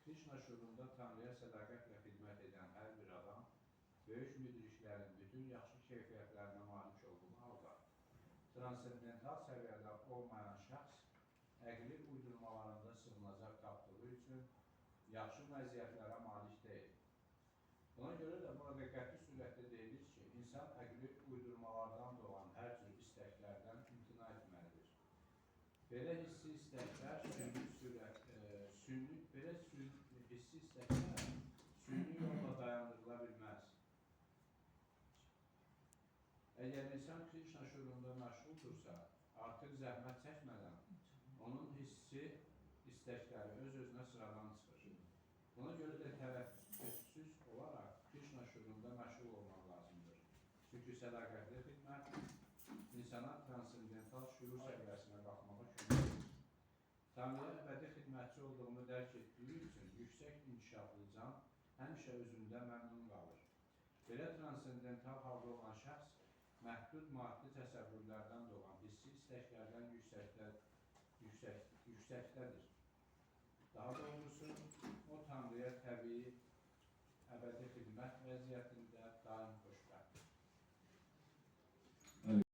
Krishna şuurunda Tanrıya sədaqətlə xidmət edən hər bir adam, böyük müdriklərin bütün yaxşı keyfiyyətlərinə malik olduğu halda, transendental səviyyədə olmayan şəxs əqli uydurmalarında sığınacaq tapdığı üçün yaxşı məziyyətlərə malik deyil. Buna görə də burada qəti surətdə deyilir ki, insan əqli uydurmalardan doğan hər cür istəklərdən imtina etməlidir. Belə hissi istəklər süni yolla dayandırıla bilməz. Əgər insan Krishna şuurunda məşğuldursa, artıq zəhmət çəkmədən onun hissi istəkləri öz-özünə sıradan çıxır. Buna görə də tərəddüdsüz olaraq Krishna şuurunda məşğul olmaq lazımdır. Çünki sədaqətli xidmət insana transendental şuur səviyyəsinə qalxmağa kömək edir. Tanrıya əbədi xidmətçi olduğunu dərk etdiyi üçün yüksək inkişaflı can həmişə özündə məmnun qalır. Belə transendental halda olan şəxs məhdud maddi təsəvvürlərdən doğan hissi istəklərdən yüksəkdədir. Daha doğrusu, o Tanrıya təbii, əbədi xidmət vəziyyətində daim xoşbəxtdir.